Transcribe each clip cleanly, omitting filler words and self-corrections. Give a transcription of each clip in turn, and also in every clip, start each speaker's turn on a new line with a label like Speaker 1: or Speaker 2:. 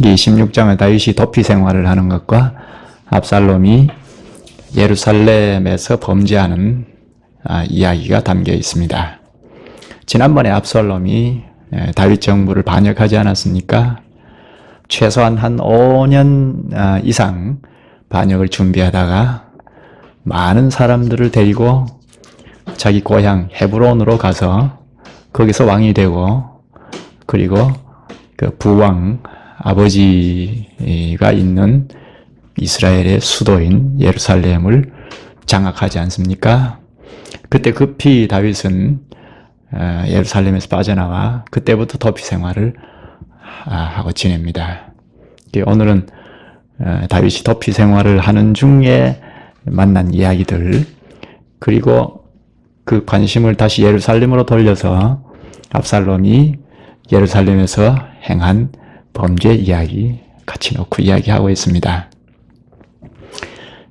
Speaker 1: 이 16장은 다윗이 도피 생활을 하는 것과 압살롬이 예루살렘에서 범죄하는 이야기가 담겨 있습니다. 지난번에 압살롬이 다윗 정부를 반역하지 않았습니까? 최소한 한 5년 이상 반역을 준비하다가 많은 사람들을 데리고 자기 고향 헤브론으로 가서 거기서 왕이 되고, 그리고 그 부왕 아버지가 있는 이스라엘의 수도인 예루살렘을 장악하지 않습니까? 그때 급히 다윗은 예루살렘에서 빠져나와 그때부터 도피 생활을 하고 지냅니다. 오늘은 다윗이 도피 생활을 하는 중에 만난 이야기들, 그리고 그 관심을 다시 예루살렘으로 돌려서 압살롬이 예루살렘에서 행한 범죄 이야기 같이 놓고 이야기하고 있습니다.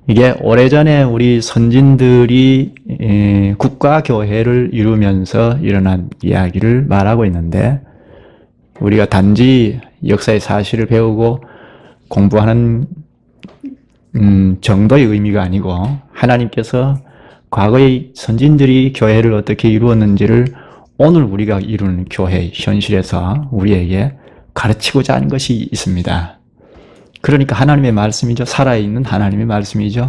Speaker 1: 이게 오래전에 우리 선진들이 국가교회를 이루면서 일어난 이야기를 말하고 있는데, 우리가 단지 역사의 사실을 배우고 공부하는 정도의 의미가 아니고, 하나님께서 과거의 선진들이 교회를 어떻게 이루었는지를 오늘 우리가 이루는 교회 현실에서 우리에게 가르치고자 하는 것이 있습니다. 그러니까 하나님의 말씀이죠. 살아있는 하나님의 말씀이죠.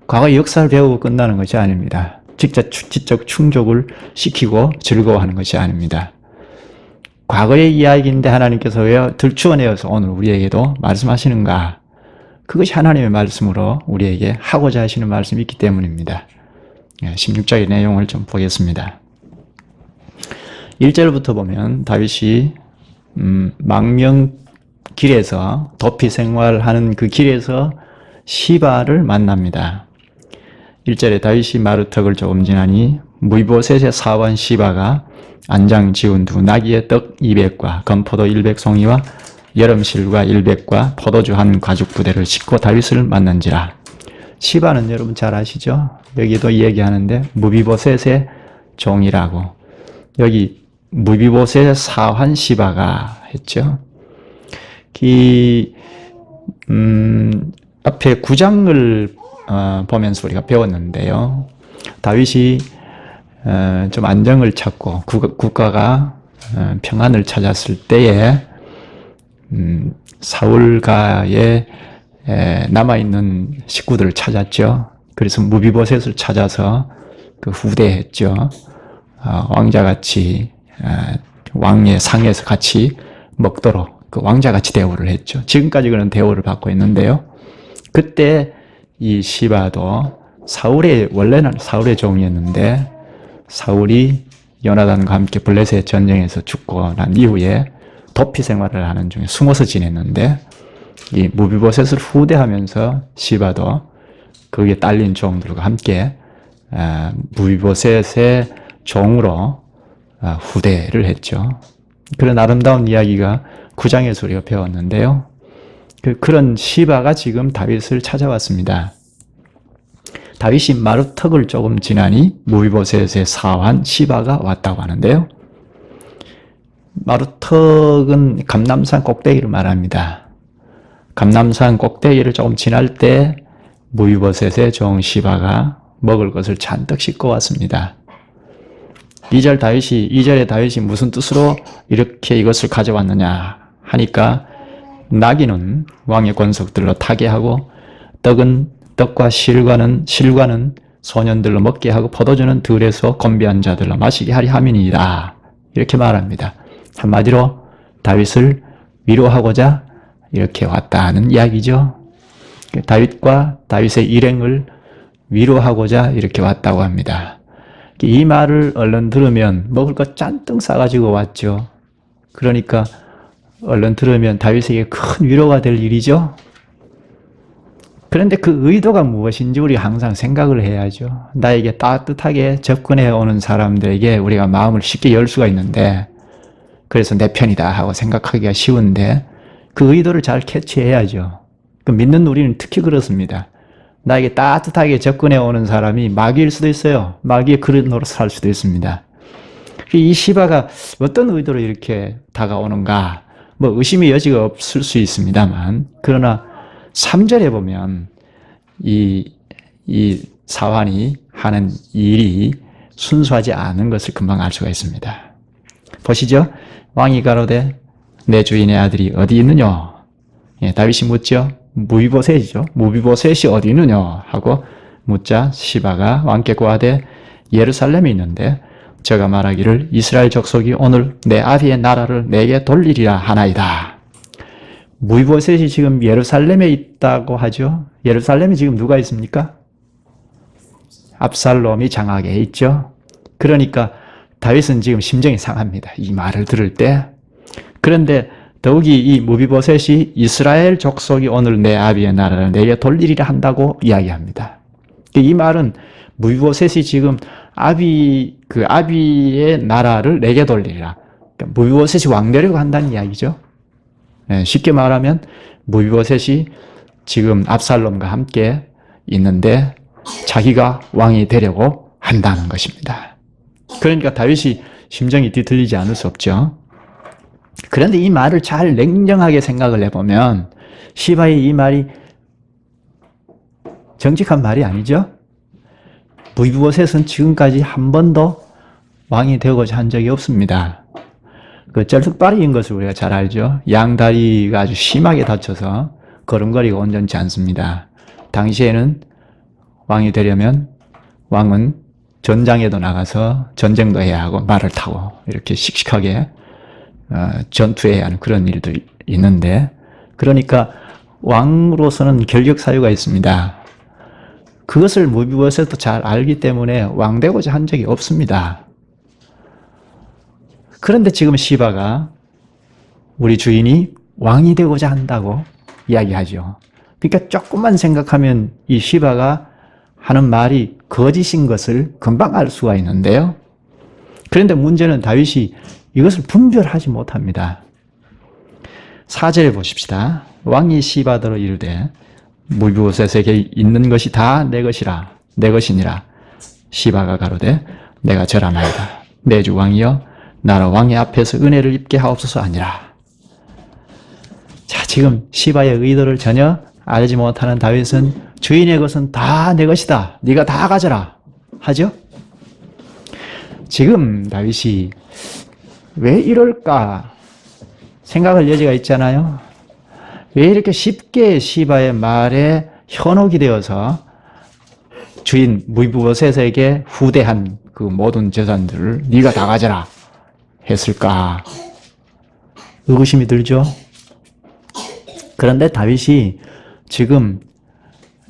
Speaker 1: 과거의 역사를 배우고 끝나는 것이 아닙니다. 지적 충족을 시키고 즐거워하는 것이 아닙니다. 과거의 이야기인데 하나님께서 왜 들추어내어서 오늘 우리에게도 말씀하시는가? 그것이 하나님의 말씀으로 우리에게 하고자 하시는 말씀이 있기 때문입니다. 16장의 내용을 좀 보겠습니다. 1절부터 보면 다윗이 망명 길에서 도피 생활하는 그 길에서 시바를 만납니다. 1절에 다윗이 마루턱을 조금 지나니 무이보셋의 사원 시바가 안장 지운 두 나귀의 떡 200과 건포도 100송이와 여름실과 100과 포도주 한 가죽 부대를 싣고 다윗을 만난지라. 시바는 여러분 잘 아시죠? 여기도 얘기하는데 무비보셋의 종이라고. 여기 무비보셋의 사환 시바가 했죠. 앞에 9장을 보면서 우리가 배웠는데요. 다윗이 좀 안정을 찾고 국가가 평안을 찾았을 때에 사울가에 남아있는 식구들을 찾았죠. 그래서 무비보셋을 찾아서 그 후대했죠. 왕자같이 왕의 상에서 같이 먹도록 그 왕자같이 대우를 했죠. 지금까지 그런 대우를 받고 있는데요. 그때 이 시바도 원래는 사울의 종이었는데, 사울이 요나단과 함께 블레셋 전쟁에서 죽고 난 이후에 도피 생활을 하는 중에 숨어서 지냈는데, 이 무비보셋을 후대하면서 시바도 거기에 딸린 종들과 함께 무비보셋의 종으로 후대를 했죠. 그런 아름다운 이야기가 9장에서 우리가 배웠는데요. 그런 시바가 지금 다윗을 찾아왔습니다. 다윗이 마루턱을 조금 지나니 무비보셋의 사환 시바가 왔다고 하는데요. 마루턱은 감람산 꼭대기를 말합니다. 감람산 꼭대기를 조금 지날 때 무비보셋의 종 시바가 먹을 것을 잔뜩 싣고 왔습니다. 2절에 다윗이 무슨 뜻으로 이렇게 이것을 가져왔느냐 하니까, 나귀는 왕의 권속들로 타게 하고 떡과 실과는 소년들로 먹게 하고 포도주는 들에서 건배한 자들로 마시게 하리 함이니이다. 이렇게 말합니다. 한마디로 다윗을 위로하고자 이렇게 왔다는 이야기죠. 다윗과 다윗의 일행을 위로하고자 이렇게 왔다고 합니다. 이 말을 얼른 들으면 먹을 것 잔뜩 싸가지고 왔죠. 그러니까 얼른 들으면 다윗에게 큰 위로가 될 일이죠. 그런데 그 의도가 무엇인지 우리 항상 생각을 해야죠. 나에게 따뜻하게 접근해 오는 사람들에게 우리가 마음을 쉽게 열 수가 있는데, 그래서 내 편이다 하고 생각하기가 쉬운데, 그 의도를 잘 캐치해야죠. 믿는 우리는 특히 그렇습니다. 나에게 따뜻하게 접근해 오는 사람이 마귀일 수도 있어요. 마귀의 그릇 노릇을 할 수도 있습니다. 이 시바가 어떤 의도로 이렇게 다가오는가? 뭐 의심의 여지가 없을 수 있습니다만, 그러나 3절에 보면 이 사환이 하는 일이 순수하지 않은 것을 금방 알 수가 있습니다. 보시죠. 왕이 가로되 내 주인의 아들이 어디 있느냐? 예, 다윗이 묻죠. 무비보셋이죠. 무비보셋이 어디 있느냐? 하고 묻자 시바가 왕께 고하되 예루살렘에 있는데 저가 말하기를 이스라엘 족속이 오늘 내 아비의 나라를 내게 돌리리라 하나이다. 무비보셋이 지금 예루살렘에 있다고 하죠. 예루살렘에 지금 누가 있습니까? 압살롬이 장악에 있죠. 그러니까 다윗은 지금 심정이 상합니다. 이 말을 들을 때. 그런데 더욱이 이 무비보셋이 이스라엘 족속이 오늘 내 아비의 나라를 내게 돌리리라 한다고 이야기합니다. 이 말은 무비보셋이 지금 아비의 나라를 내게 돌리리라. 그러니까 무비보셋이 왕되려고 한다는 이야기죠. 네, 쉽게 말하면 무비보셋이 지금 압살롬과 함께 있는데 자기가 왕이 되려고 한다는 것입니다. 그러니까 다윗이 심정이 뒤틀리지 않을 수 없죠. 그런데 이 말을 잘 냉정하게 생각을 해보면 시바의 이 말이 정직한 말이 아니죠. 무비보셋은 지금까지 한 번도 왕이 되고자 한 적이 없습니다. 그 쩔뚝발이인 것을 우리가 잘 알죠. 양다리가 아주 심하게 다쳐서 걸음걸이가 온전치 않습니다. 당시에는 왕이 되려면 왕은 전장에도 나가서 전쟁도 해야 하고 말을 타고 이렇게 씩씩하게 전투해야 하는 그런 일도 있는데, 그러니까 왕으로서는 결격 사유가 있습니다. 그것을 무비보셋도 잘 알기 때문에 왕 되고자 한 적이 없습니다. 그런데 지금 시바가 우리 주인이 왕이 되고자 한다고 이야기하죠. 그러니까 조금만 생각하면 이 시바가 하는 말이 거짓인 것을 금방 알 수가 있는데요. 그런데 문제는 다윗이 이것을 분별하지 못합니다. 4절에 보십시다. 왕이 시바더러 이르되 무비보셋에게 있는 것이 다 내 것이라 내 것이니라. 시바가 가로되 내가 절하나이다. 내 주 왕이여 나라 왕의 앞에서 은혜를 입게 하옵소서 아니라. 자, 지금 시바의 의도를 전혀 알지 못하는 다윗은 주인의 것은 다 내 것이다. 네가 다 가져라 하죠. 지금 다윗이 왜 이럴까 생각할 여지가 있잖아요. 왜 이렇게 쉽게 시바의 말에 현혹이 되어서 주인 무비보셋에게 후대한 그 모든 재산들을 네가 다 가져라 했을까? 의구심이 들죠. 그런데 다윗이 지금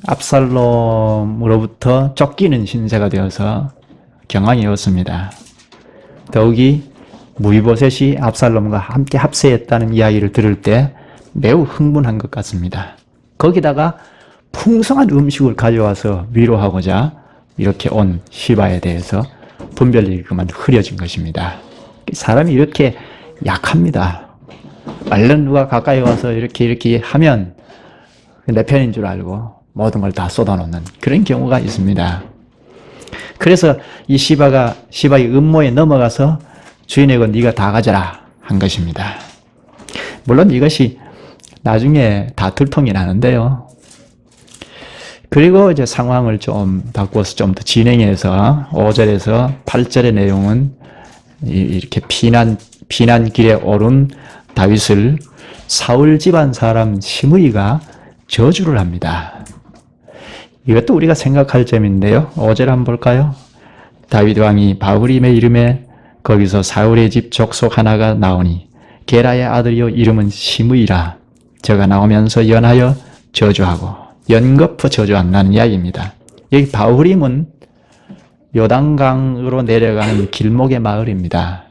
Speaker 1: 압살롬으로부터 쫓기는 신세가 되어서 경황이 없습니다. 더욱이 무비보셋이 압살롬과 함께 합세했다는 이야기를 들을 때 매우 흥분한 것 같습니다. 거기다가 풍성한 음식을 가져와서 위로하고자 이렇게 온 시바에 대해서 분별력이 그만 흐려진 것입니다. 사람이 이렇게 약합니다. 얼른 누가 가까이 와서 이렇게 하면 내 편인 줄 알고 모든 걸 다 쏟아놓는 그런 경우가 있습니다. 그래서 이 시바의 음모에 넘어가서 주인의 건 네가 다 가져라 한 것입니다. 물론 이것이 나중에 다 들통이 나는데요. 그리고 이제 상황을 좀 바꿔서 좀 더 진행해서 5절에서 8절의 내용은 이렇게 피난길에 오른 다윗을 사울 집안 사람 시므이가 저주를 합니다. 이것도 우리가 생각할 점인데요. 5절 한번 볼까요? 다윗 왕이 바후림의 이름에 거기서 사울의 집 족속 하나가 나오니 게라의 아들이요 이름은 시므이라. 저가 나오면서 연하여 저주하고 연거푸 저주한다는 이야기입니다. 여기 바후림은 요단강으로 내려가는 길목의 마을입니다.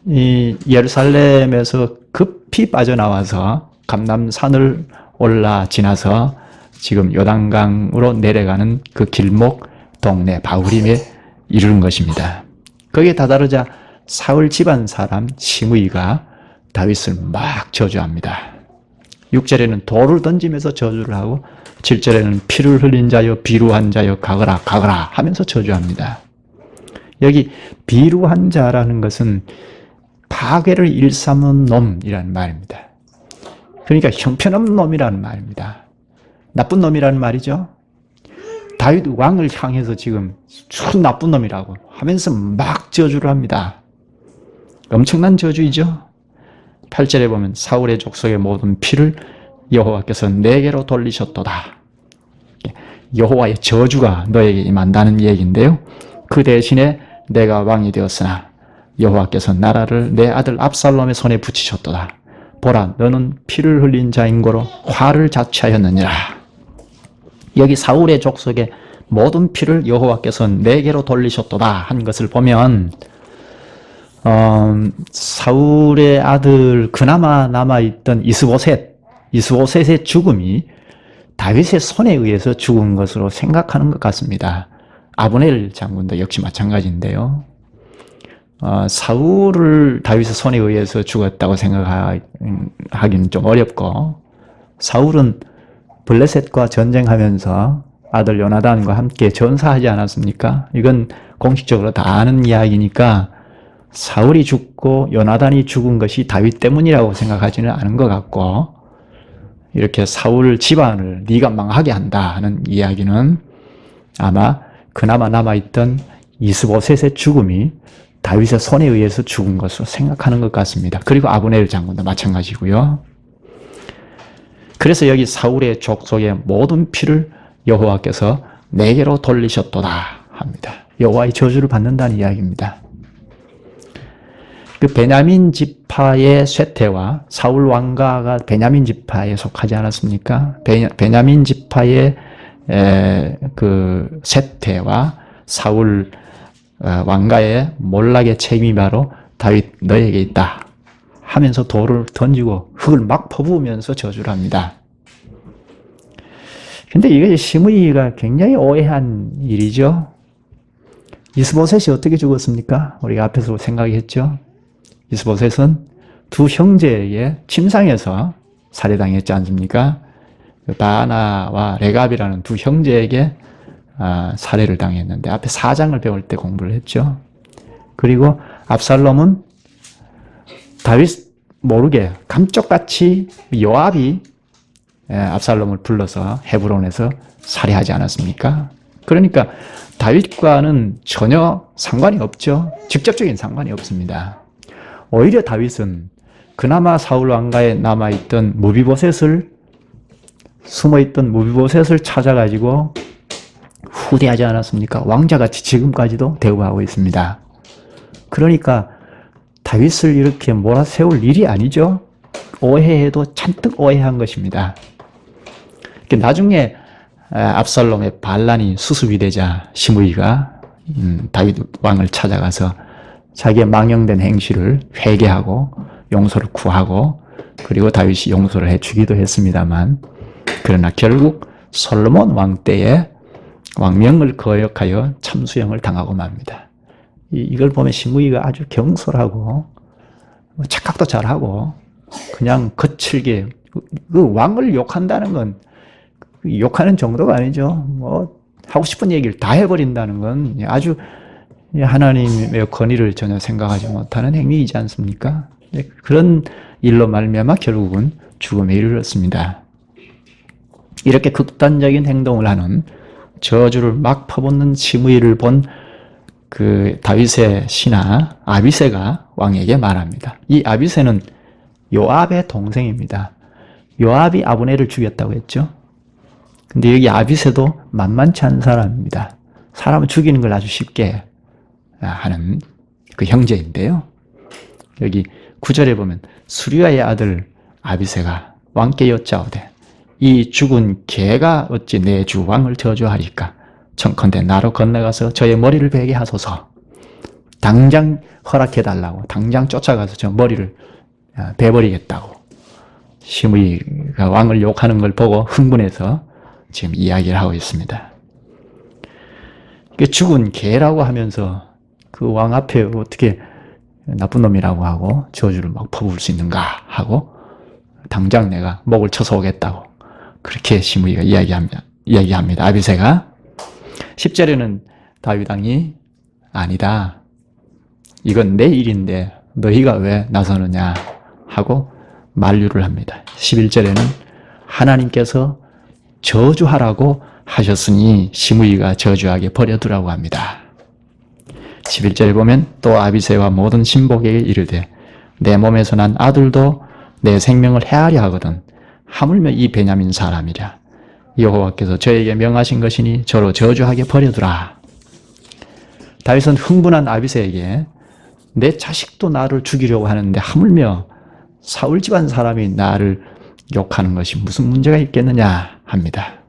Speaker 1: 이 예루살렘에서 급히 빠져나와서 감람산을 올라 지나서 지금 요단강으로 내려가는 그 길목 동네 바후림에 이르는 것입니다. 거기에 다다르자 사울 집안 사람 시므이가 다윗을 막 저주합니다. 6절에는 돌을 던지면서 저주를 하고 7절에는 피를 흘린 자여 비루한 자여 가거라 하면서 저주합니다. 여기 비루한 자라는 것은 파괴를 일삼는 놈이라는 말입니다. 그러니까 형편없는 놈이라는 말입니다. 나쁜 놈이라는 말이죠. 다윗 왕을 향해서 지금 주 나쁜 놈이라고 하면서 막 저주를 합니다. 엄청난 저주이죠. 8절에 보면 사울의 족속의 모든 피를 여호와께서 내게로 돌리셨도다. 여호와의 저주가 너에게 임한다는 얘기인데요. 그 대신에 내가 왕이 되었으나 여호와께서 나라를 내 아들 압살롬의 손에 붙이셨도다. 보라, 너는 피를 흘린 자인고로 화를 자취하였느니라. 여기 사울의 족속의 모든 피를 여호와께서 내게로 돌리셨도다 한 것을 보면 사울의 아들 그나마 남아있던 이스보셋의 죽음이 다윗의 손에 의해서 죽은 것으로 생각하는 것 같습니다. 아브넬 장군도 역시 마찬가지인데요. 사울을 다윗의 손에 의해서 죽었다고 생각하기는 좀 어렵고, 사울은 블레셋과 전쟁하면서 아들 요나단과 함께 전사하지 않았습니까? 이건 공식적으로 다 아는 이야기니까 사울이 죽고 요나단이 죽은 것이 다윗 때문이라고 생각하지는 않은 것 같고, 이렇게 사울 집안을 네가 망하게 한다 하는 이야기는 아마 그나마 남아있던 이스보셋의 죽음이 다윗의 손에 의해서 죽은 것으로 생각하는 것 같습니다. 그리고 아브넬 장군도 마찬가지고요. 그래서 여기 사울의 족속의 모든 피를 여호와께서 내게로 돌리셨도다 합니다. 여호와의 저주를 받는다는 이야기입니다. 그 베냐민 지파의 쇠퇴와 사울 왕가가 베냐민 지파에 속하지 않았습니까? 베냐민 지파의 그 쇠퇴와 사울 왕가의 몰락의 책임이 바로 다윗 너에게 있다 하면서 돌을 던지고 흙을 막 퍼부으면서 저주를 합니다. 근데 이게 시므이가 굉장히 오해한 일이죠. 이스보셋이 어떻게 죽었습니까? 우리가 앞에서 생각했죠. 이스보셋은 두 형제에게 침상에서 살해당했지 않습니까? 바나와 레갑이라는 두 형제에게 살해를 당했는데 앞에 4장을 배울 때 공부를 했죠. 그리고 압살롬은 다윗 모르게 감쪽같이 요압이 압살롬을 불러서 헤브론에서 살해하지 않았습니까? 그러니까 다윗과는 전혀 상관이 없죠. 직접적인 상관이 없습니다. 오히려 다윗은 그나마 사울 왕가에 남아있던 숨어있던 무비보셋을 찾아가지고 후대하지 않았습니까? 왕자같이 지금까지도 대우하고 있습니다. 그러니까 다윗을 이렇게 몰아세울 일이 아니죠. 오해해도 잔뜩 오해한 것입니다. 나중에 압살롬의 반란이 수습이 되자 시므이가 다윗 왕을 찾아가서 자기의 망령된 행실을 회개하고 용서를 구하고, 그리고 다윗이 용서를 해주기도 했습니다만, 그러나 결국 솔로몬 왕 때에 왕명을 거역하여 참수형을 당하고 맙니다. 이걸 보면 시므이가 아주 경솔하고 착각도 잘하고 그냥 거칠게 그 왕을 욕한다는 건 욕하는 정도가 아니죠. 뭐 하고 싶은 얘기를 다 해버린다는 건 아주 하나님의 권위를 전혀 생각하지 못하는 행위이지 않습니까? 그런 일로 말미암아 결국은 죽음에 이르렀습니다. 이렇게 극단적인 행동을 하는, 저주를 막 퍼붓는 시므이를 본 그 다윗의 신하 아비새가 왕에게 말합니다. 이 아비새는 요압의 동생입니다. 요압이 아브넬을 죽였다고 했죠. 근데 여기 아비새도 만만치 않은 사람입니다. 사람을 죽이는 걸 아주 쉽게 하는 그 형제인데요. 여기 9절에 보면 수리아의 아들 아비새가 왕께 여짜오되 이 죽은 개가 어찌 내 주 왕을 저주하리까? 청컨대 나로 건너가서 저의 머리를 베게 하소서. 당장 허락해달라고, 당장 쫓아가서 저 머리를 베버리겠다고. 시므이가 왕을 욕하는 걸 보고 흥분해서 지금 이야기를 하고 있습니다. 죽은 개라고 하면서 그 왕 앞에 어떻게 나쁜 놈이라고 하고 저주를 막 퍼부을 수 있는가 하고, 당장 내가 목을 쳐서 오겠다고 그렇게 시므이가 이야기합니다. 아비새가 10절에는 다윗 왕이 아니다, 이건 내 일인데 너희가 왜 나서느냐 하고 만류를 합니다. 11절에는 하나님께서 저주하라고 하셨으니 시므이가 저주하게 버려두라고 합니다. 11절에 보면 또 아비새와 모든 신복에게 이르되 내 몸에서 난 아들도 내 생명을 해하려 하거든 하물며 이 베냐민 사람이랴. 여호와께서 저에게 명하신 것이니 저로 저주하게 버려두라. 다윗은 흥분한 아비새에게 내 자식도 나를 죽이려고 하는데 하물며 사울 집안 사람이 나를 욕하는 것이 무슨 문제가 있겠느냐 합니다.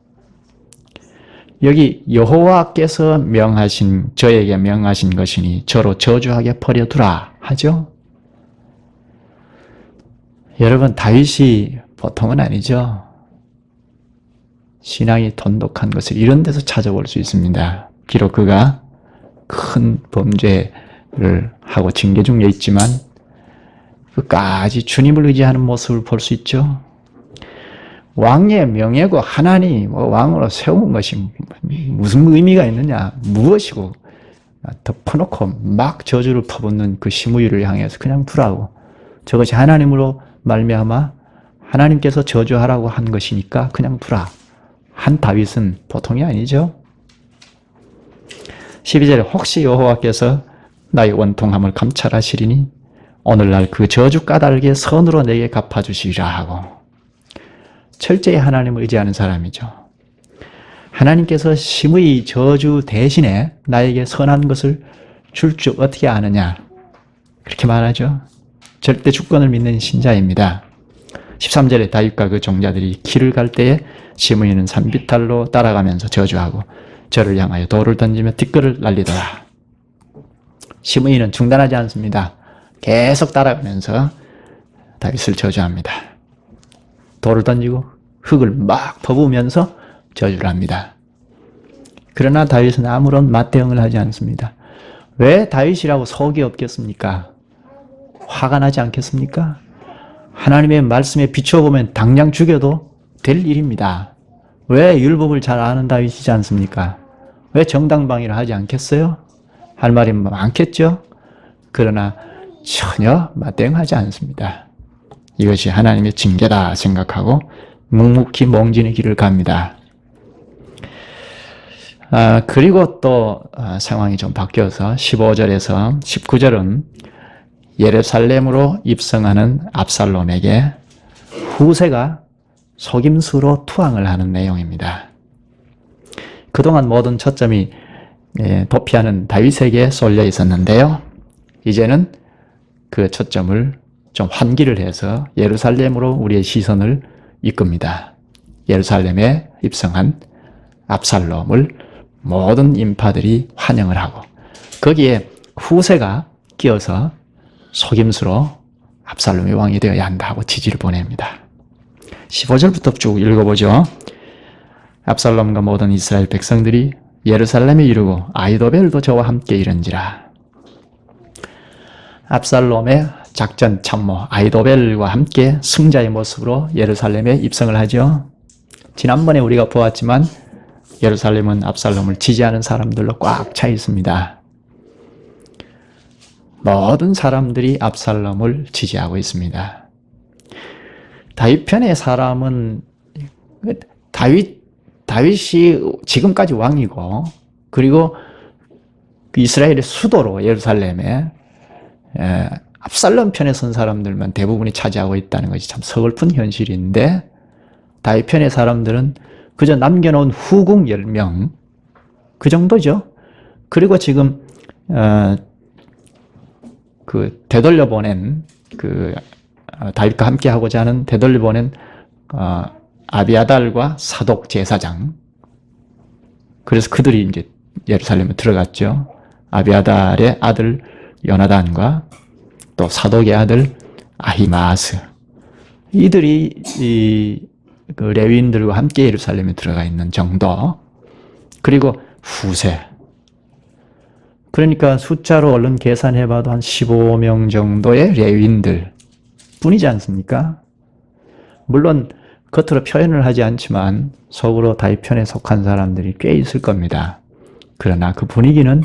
Speaker 1: 여기 여호와께서 저에게 명하신 것이니 저로 저주하게 버려두라 하죠. 여러분, 다윗이 보통은 아니죠. 신앙이 돈독한 것을 이런 데서 찾아볼 수 있습니다. 비록 그가 큰 범죄를 하고 징계 중에 있지만 끝까지 주님을 의지하는 모습을 볼 수 있죠. 왕의 명예고 하나님이 왕으로 세운 것이 무슨 의미가 있느냐, 무엇이고 덮어놓고 막 저주를 퍼붓는 그 시므이를 향해서 그냥 두라고, 저것이 하나님으로 말미암아 하나님께서 저주하라고 한 것이니까 그냥 두라 한 다윗은 보통이 아니죠. 12절에 혹시 여호와께서 나의 원통함을 감찰하시리니 오늘날 그 저주 까닭에 선으로 내게 갚아주시리라 하고, 철저히 하나님을 의지하는 사람이죠. 하나님께서 시므이 저주 대신에 나에게 선한 것을 줄 줄 어떻게 아느냐, 그렇게 말하죠. 절대 주권을 믿는 신자입니다. 13절에 다윗과 그 종자들이 길을 갈 때에 시므이는 산비탈로 따라가면서 저주하고 저를 향하여 돌을 던지며 뒷걸을 날리더라. 시므이는 중단하지 않습니다. 계속 따라가면서 다윗을 저주합니다. 돌을 던지고 흙을 막 퍼부으면서 저주를 합니다. 그러나 다윗은 아무런 맞대응을 하지 않습니다. 왜 다윗이라고 속이 없겠습니까? 화가 나지 않겠습니까? 하나님의 말씀에 비춰보면 당장 죽여도 될 일입니다. 왜 율법을 잘 아는 다윗이지 않습니까? 왜 정당방위를 하지 않겠어요? 할 말이 많겠죠? 그러나 전혀 맞대응하지 않습니다. 이것이 하나님의 징계다 생각하고 묵묵히 몽진의 길을 갑니다. 그리고 또 상황이 좀 바뀌어서 15절에서 19절은 예루살렘으로 입성하는 압살롬에게 후세가 속임수로 투항을 하는 내용입니다. 그동안 모든 초점이 도피하는 다윗에게 쏠려 있었는데요. 이제는 그 초점을 좀 환기를 해서 예루살렘으로 우리의 시선을 이끕니다. 예루살렘에 입성한 압살롬을 모든 인파들이 환영을 하고 거기에 후세가 끼어서 속임수로 압살롬이 왕이 되어야 한다 하고 지지를 보냅니다. 15절부터 쭉 읽어보죠. 압살롬과 모든 이스라엘 백성들이 예루살렘에 이르고 아히도벨도 저와 함께 이른지라. 압살롬의 작전 참모 아히도벨과 함께 승자의 모습으로 예루살렘에 입성을 하죠. 지난번에 우리가 보았지만 예루살렘은 압살롬을 지지하는 사람들로 꽉 차 있습니다. 모든 사람들이 압살롬을 지지하고 있습니다. 다윗 편의 사람은 다윗이 지금까지 왕이고 그리고 이스라엘의 수도로 예루살렘에 압살롬 편에 선 사람들만 대부분이 차지하고 있다는 것이 참 서글픈 현실인데 다윗 편의 사람들은 그저 남겨놓은 후궁 10명 그 정도죠. 그리고 지금 그 되돌려보낸 다윗과 함께 하고자 하는 되돌려보낸 아비아달과 사독 제사장, 그래서 그들이 이제 예루살렘에 들어갔죠. 아비아달의 아들 요나단과 또 사독의 아들 아히마스, 이들이 그 레위인들과 함께 예루살렘에 들어가 있는 정도. 그리고 후세, 그러니까 숫자로 얼른 계산해봐도 한 15명 정도의 레위인들 뿐이지 않습니까? 물론 겉으로 표현을 하지 않지만 속으로 다윗 편에 속한 사람들이 꽤 있을 겁니다. 그러나 그 분위기는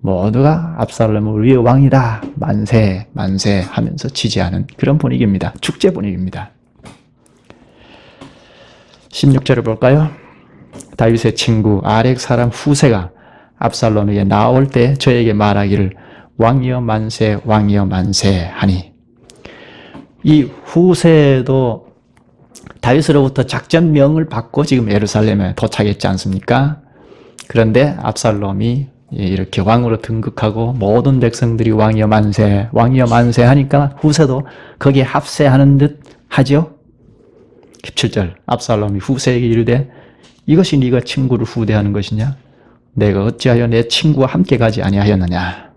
Speaker 1: 모두가 압살롬을 위해 왕이다. 만세, 만세 하면서 지지하는 그런 분위기입니다. 축제 분위기입니다. 16절을 볼까요? 다윗의 친구 아렉 사람 후세가 압살롬에게 나올 때 저에게 말하기를 왕이여 만세, 왕이여 만세 하니, 이 후세도 다윗으로부터 작전명을 받고 지금 예루살렘에 도착했지 않습니까? 그런데 압살롬이 이렇게 왕으로 등극하고 모든 백성들이 왕이여 만세, 왕이여 만세 하니까 후세도 거기에 합세하는 듯 하죠. 17절 압살롬이 후세에게 이르되 이것이 네가 친구를 후대하는 것이냐? 내가 어찌하여 내 친구와 함께 가지 아니하였느냐?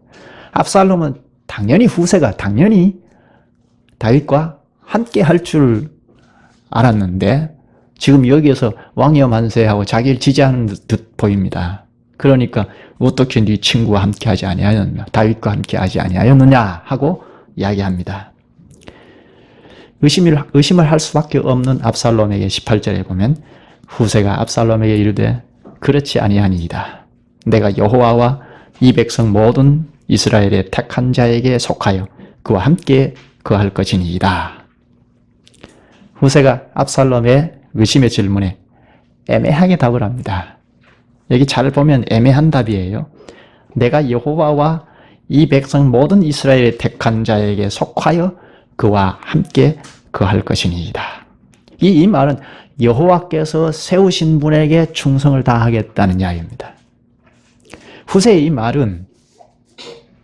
Speaker 1: 압살롬은 당연히 후세가 당연히 다윗과 함께 할 줄 알았는데 지금 여기에서 왕이여 만세하고 자기를 지지하는 듯 보입니다. 그러니까 어떻게 네 친구와 함께 하지 아니하였느냐? 다윗과 함께 하지 아니하였느냐? 하고 이야기합니다. 의심을 할 수밖에 없는 압살롬에게 18절에 보면 후세가 압살롬에게 이르되 그렇지 아니하니이다. 내가 여호와와 이 백성 모든 이스라엘의 택한 자에게 속하여 그와 함께 거할 것이니이다. 후세가 압살롬의 의심의 질문에 애매하게 답을 합니다. 여기 잘 보면 애매한 답이에요. 내가 여호와와 이 백성 모든 이스라엘의 택한 자에게 속하여 그와 함께 거할 것이니이다. 이 말은 여호와께서 세우신 분에게 충성을 다하겠다는 이야기입니다. 후세의 이 말은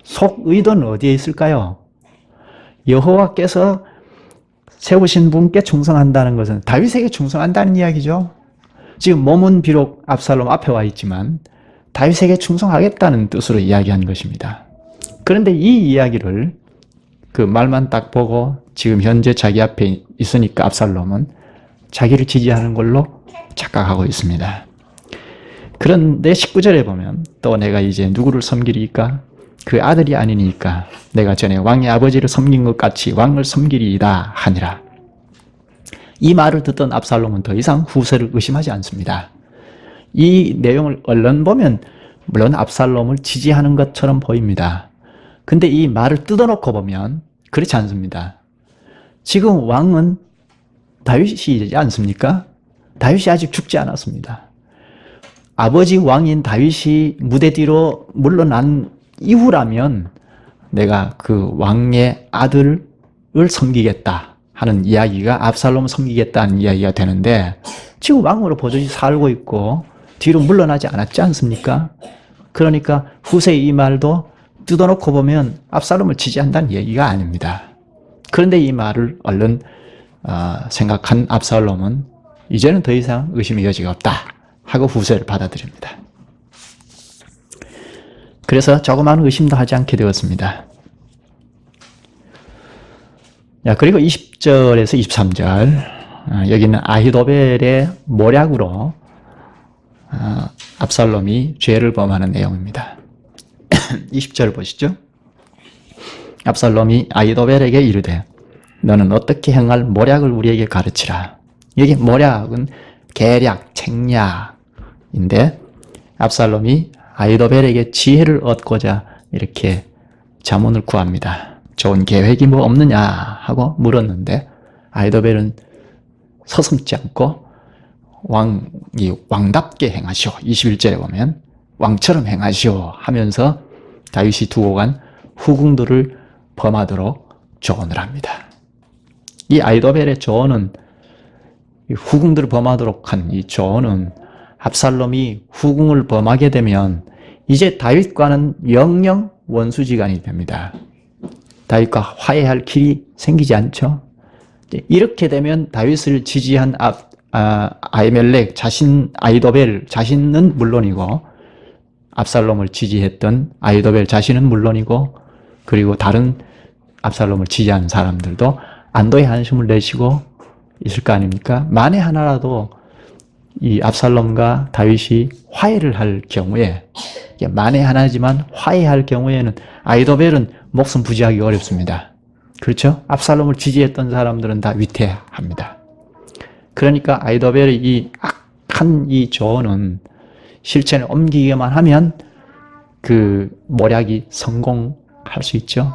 Speaker 1: 속 의도는 어디에 있을까요? 여호와께서 세우신 분께 충성한다는 것은 다윗에게 충성한다는 이야기죠. 지금 몸은 비록 압살롬 앞에 와 있지만 다윗에게 충성하겠다는 뜻으로 이야기한 것입니다. 그런데 이 이야기를 그 말만 딱 보고 지금 현재 자기 앞에 있으니까 압살롬은 자기를 지지하는 걸로 착각하고 있습니다. 그런데 19절에 보면 또 내가 이제 누구를 섬기리까? 그 아들이 아니니까 내가 전에 왕의 아버지를 섬긴 것 같이 왕을 섬기리이다 하니라. 이 말을 듣던 압살롬은 더 이상 후세를 의심하지 않습니다. 이 내용을 얼른 보면 물론 압살롬을 지지하는 것처럼 보입니다. 근데 이 말을 뜯어놓고 보면 그렇지 않습니다. 지금 왕은 다윗이지 않습니까? 다윗이 아직 죽지 않았습니다. 아버지 왕인 다윗이 무대 뒤로 물러난 이후라면 내가 그 왕의 아들을 섬기겠다 하는 이야기가 압살롬을 섬기겠다는 이야기가 되는데 지금 왕으로 보조시 살고 있고 뒤로 물러나지 않았지 않습니까? 그러니까 후세의 이 말도 뜯어놓고 보면 압살롬을 지지한다는 얘기가 아닙니다. 그런데 이 말을 얼른 생각한 압살롬은 이제는 더 이상 의심의 여지가 없다 하고 후세를 받아들입니다. 그래서 조그마한 의심도 하지 않게 되었습니다. 그리고 20절에서 23절 여기는 아히도벨의 모략으로 압살롬이 죄를 범하는 내용입니다. 20절 보시죠. 압살롬이 아히도벨에게 이르되 너는 어떻게 행할 모략을 우리에게 가르치라. 여기 모략은 계략, 책략인데 압살롬이 아히도벨에게 지혜를 얻고자 이렇게 자문을 구합니다. 좋은 계획이 뭐 없느냐 하고 물었는데 아히도벨은 서슴지 않고 왕답게 행하시오. 21절에 보면 왕처럼 행하시오 하면서 다윗이 두고 간 후궁들을 범하도록 조언을 합니다. 이 아히도벨의 조언은 후궁들을 범하도록 한 이 조언은 압살롬이 후궁을 범하게 되면 이제 다윗과는 영영 원수지간이 됩니다. 다윗과 화해할 길이 생기지 않죠. 이렇게 되면 다윗을 지지한 아히멜렉 아히도벨 자신은 물론이고 압살롬을 지지했던 아히도벨 자신은 물론이고 그리고 다른 압살롬을 지지하는 사람들도 안도의 한숨을 내쉬고 있을 거 아닙니까? 만에 하나라도 이 압살롬과 다윗이 화해를 할 경우에 만에 하나지만 화해할 경우에는 아히도벨은 목숨 부지하기 어렵습니다. 그렇죠? 압살롬을 지지했던 사람들은 다 위태합니다. 그러니까 아히도벨의 이 악한 이 조언은 실천에 옮기기만 하면 그 모략이 성공할 수 있죠.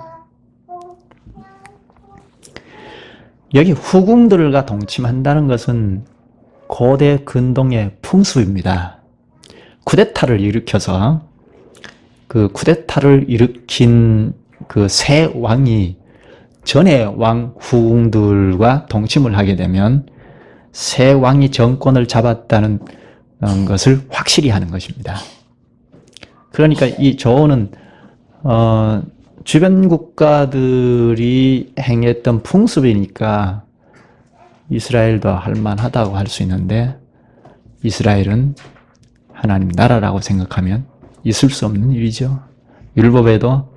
Speaker 1: 여기 후궁들과 동침한다는 것은 고대 근동의 풍습입니다. 쿠데타를 일으켜서 그 쿠데타를 일으킨 그 새 왕이 전의 왕 후궁들과 동침을 하게 되면 새 왕이 정권을 잡았다는 것을 확실히 하는 것입니다. 그러니까 이 조언은 주변 국가들이 행했던 풍습이니까 이스라엘도 할만하다고 할 수 있는데 이스라엘은 하나님 나라라고 생각하면 있을 수 없는 일이죠. 율법에도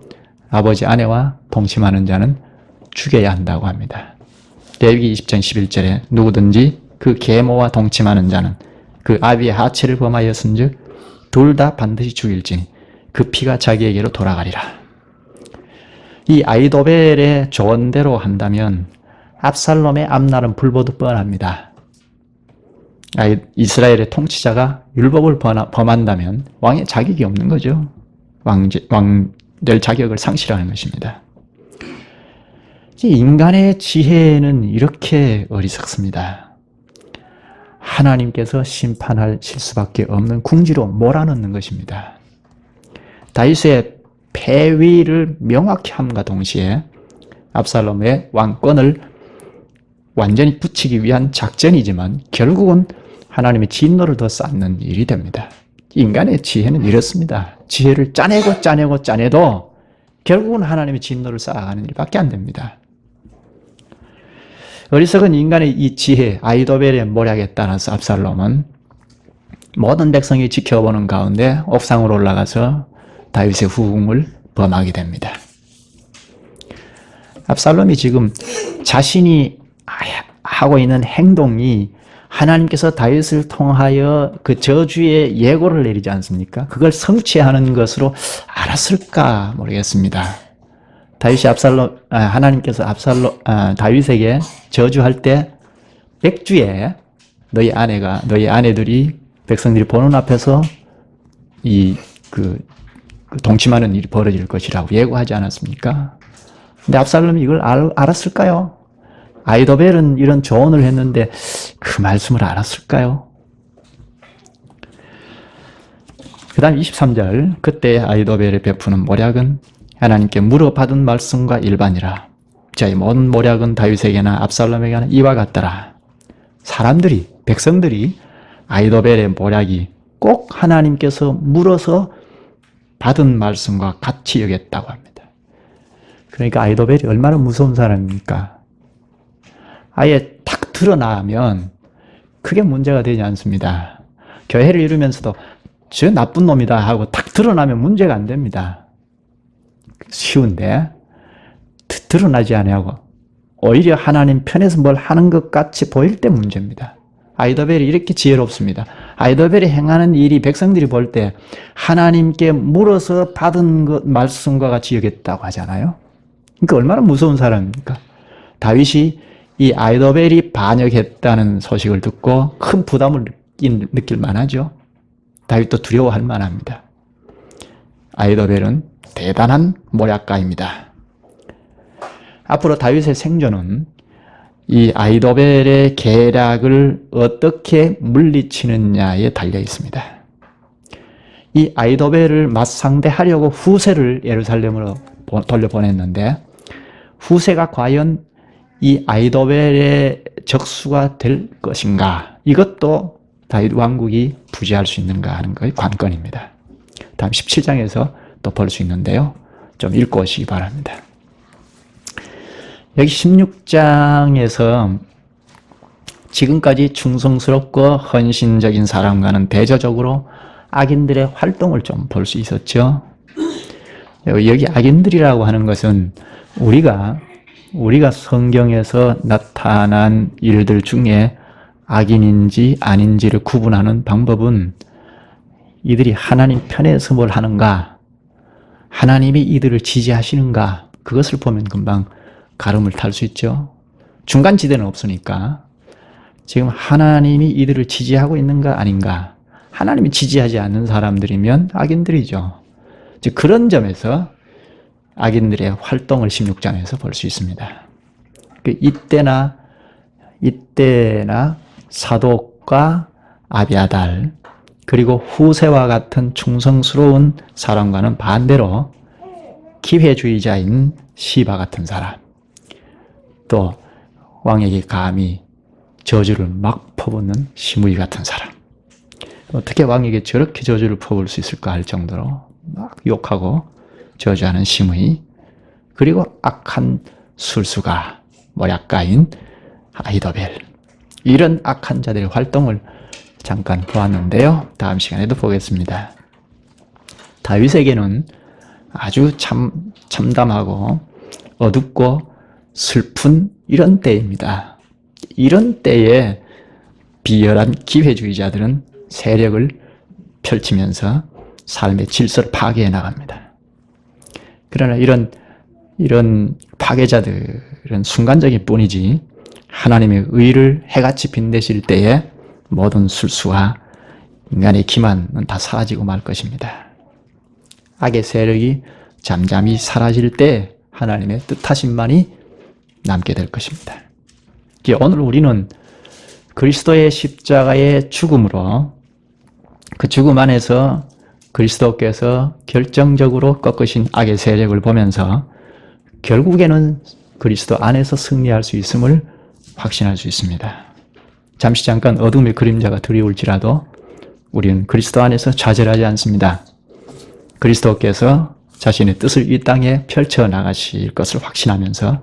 Speaker 1: 아버지 아내와 동침하는 자는 죽여야 한다고 합니다. 레위기 20장 11절에 누구든지 그 계모와 동침하는 자는 그 아비의 하체를 범하였은즉 둘 다 반드시 죽일지니 그 피가 자기에게로 돌아가리라. 이 아히도벨의 조언대로 한다면 압살롬의 앞날은 불보듯 뻔합니다. 이스라엘의 통치자가 율법을 범한다면 왕의 자격이 없는 거죠. 왕될 자격을 상실하는 것입니다. 인간의 지혜는 이렇게 어리석습니다. 하나님께서 심판하실 수밖에 없는 궁지로 몰아넣는 것입니다. 다윗의 패위를 명확히 함과 동시에 압살롬의 왕권을 완전히 붙이기 위한 작전이지만 결국은 하나님의 진노를 더 쌓는 일이 됩니다. 인간의 지혜는 이렇습니다. 지혜를 짜내도 결국은 하나님의 진노를 쌓아가는 일밖에 안 됩니다. 어리석은 인간의 이 지혜, 아히도벨의 모략에 따라서 압살롬은 모든 백성이 지켜보는 가운데 옥상으로 올라가서 다윗의 후궁을 범하게 됩니다. 압살롬이 지금 자신이 하고 있는 행동이 하나님께서 다윗을 통하여 그 저주의 예고를 내리지 않습니까? 그걸 성취하는 것으로 알았을까 모르겠습니다. 하나님께서 다윗에게 저주할 때 백주에 너희 아내들이 백성들이 보는 앞에서 그 동침하는 일이 벌어질 것이라고 예고하지 않았습니까? 근데 압살롬이 이걸 알았을까요? 아히도벨은 이런 조언을 했는데 그 말씀을 알았을까요? 그 다음 23절 그때 아히도벨이 베푸는 모략은 하나님께 물어받은 말씀과 일반이라. 자의 모든 모략은 다윗에게나 압살롬에게나 이와 같더라. 백성들이 아히도벨의 모략이 꼭 하나님께서 물어서 받은 말씀과 같이 여겼다고 합니다. 그러니까 아히도벨이 얼마나 무서운 사람입니까? 아예 탁 드러나면 크게 문제가 되지 않습니다. 교회를 이루면서도 저 나쁜 놈이다 하고 탁 드러나면 문제가 안 됩니다. 쉬운데 드러나지 않냐고 오히려 하나님 편에서 뭘 하는 것 같이 보일 때 문제입니다. 아히도벨이 이렇게 지혜롭습니다. 아히도벨이 행하는 일이 백성들이 볼 때 하나님께 물어서 받은 것 말씀과 같이 여겼다고 하잖아요. 그러니까 얼마나 무서운 사람입니까? 다윗이 이 아히도벨이 반역했다는 소식을 듣고 큰 부담을 느낄 만하죠. 다윗도 두려워할 만합니다. 아히도벨은 대단한 모략가입니다. 앞으로 다윗의 생존은 이 아히도벨의 계략을 어떻게 물리치느냐에 달려 있습니다. 이 아히도벨을 맞상대하려고 후세를 예루살렘으로 돌려보냈는데 후세가 과연 이 아히도벨의 적수가 될 것인가? 이것도 다윗 왕국이 부지할 수 있는가 하는 것이 관건입니다. 다음 17장에서 또 볼 수 있는데요. 좀 읽고 오시기 바랍니다. 여기 16장에서 지금까지 충성스럽고 헌신적인 사람과는 대조적으로 악인들의 활동을 좀 볼 수 있었죠. 여기 악인들이라고 하는 것은 우리가 성경에서 나타난 일들 중에 악인인지 아닌지를 구분하는 방법은 이들이 하나님 편에서 뭘 하는가, 하나님이 이들을 지지하시는가, 그것을 보면 금방 가름을 탈 수 있죠. 중간지대는 없으니까 지금 하나님이 이들을 지지하고 있는가 아닌가, 하나님이 지지하지 않는 사람들이면 악인들이죠. 즉 그런 점에서 악인들의 활동을 16장에서 볼 수 있습니다. 이때나 사독과 아비아달 그리고 후세와 같은 충성스러운 사람과는 반대로 기회주의자인 시바 같은 사람, 또 왕에게 감히 저주를 막 퍼붓는 시므이 같은 사람, 어떻게 왕에게 저렇게 저주를 퍼부을 수 있을까 할 정도로 막 욕하고 저주하는 시므이, 그리고 악한 술수가 모략가인 아히도벨, 이런 악한 자들의 활동을 잠깐 보았는데요. 다음 시간에도 보겠습니다. 다윗에게는 아주 참담하고 어둡고 슬픈 이런 때입니다. 이런 때에 비열한 기회주의자들은 세력을 펼치면서 삶의 질서를 파괴해 나갑니다. 그러나 이런 파괴자들은 순간적일 뿐이지 하나님의 의를 해같이 빛내실 때에 모든 술수와 인간의 기만은 다 사라지고 말 것입니다. 악의 세력이 잠잠히 사라질 때 하나님의 뜻하심만이 남게 될 것입니다. 오늘 우리는 그리스도의 십자가의 죽음으로 그 죽음 안에서 그리스도께서 결정적으로 꺾으신 악의 세력을 보면서 결국에는 그리스도 안에서 승리할 수 있음을 확신할 수 있습니다. 잠시 잠깐 어둠의 그림자가 두려울지라도 우리는 그리스도 안에서 좌절하지 않습니다. 그리스도께서 자신의 뜻을 이 땅에 펼쳐 나가실 것을 확신하면서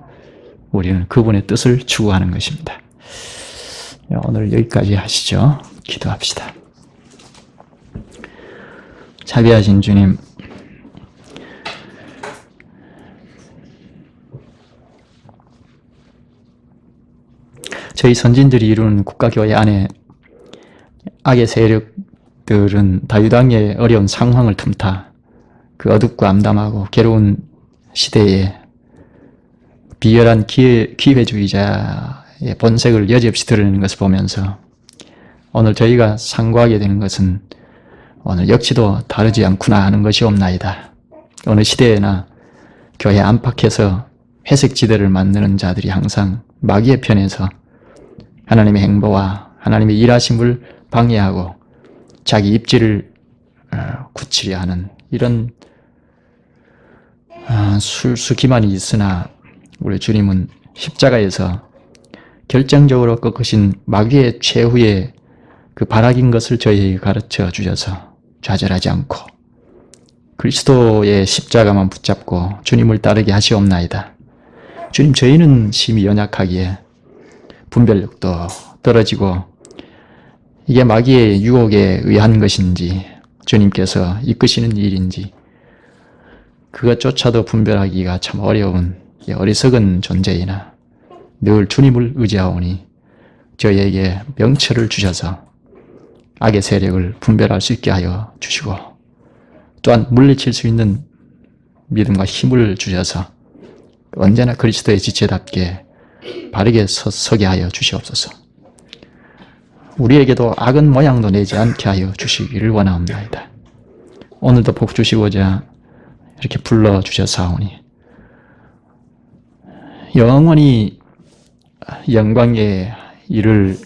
Speaker 1: 우리는 그분의 뜻을 추구하는 것입니다. 오늘 여기까지 하시죠. 기도합시다. 자비하신 주님, 저희 선진들이 이루는 국가교회 안에 악의 세력들은 다윗 왕의 어려운 상황을 틈타 그 어둡고 암담하고 괴로운 시대에 비열한 기회주의자의 본색을 여지없이 드러내는 것을 보면서 오늘 저희가 상고하게 되는 것은 오늘 역시도 다르지 않구나 하는 것이 없나이다. 어느 시대에나 교회 안팎에서 회색지대를 만드는 자들이 항상 마귀의 편에서 하나님의 행보와 하나님의 일하심을 방해하고 자기 입지를 굳히려 하는 이런 술수기만이 있으나 우리 주님은 십자가에서 결정적으로 꺾으신 마귀의 최후의 그 발악인 것을 저희에게 가르쳐 주셔서 좌절하지 않고 그리스도의 십자가만 붙잡고 주님을 따르게 하시옵나이다. 주님, 저희는 심히 연약하기에 분별력도 떨어지고 이게 마귀의 유혹에 의한 것인지 주님께서 이끄시는 일인지 그것조차도 분별하기가 참 어려운 어리석은 존재이나 늘 주님을 의지하오니 저희에게 명철을 주셔서 악의 세력을 분별할 수 있게 하여 주시고 또한 물리칠 수 있는 믿음과 힘을 주셔서 언제나 그리스도의 지체답게 바르게 서게 하여 주시옵소서. 우리에게도 악은 모양도 내지 않게 하여 주시기를 원하옵나이다. 오늘도 복 주시고자 이렇게 불러주셨사오니 영원히 영광의 이를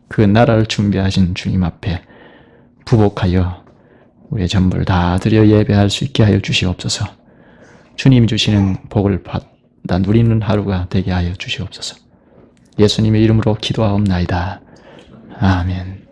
Speaker 1: 그 나라를 준비하신 주님 앞에 부복하여 우리의 전부를 다 드려 예배할 수 있게 하여 주시옵소서. 주님이 주시는 복을 받아 누리는 하루가 되게 하여 주시옵소서. 예수님의 이름으로 기도하옵나이다. 아멘.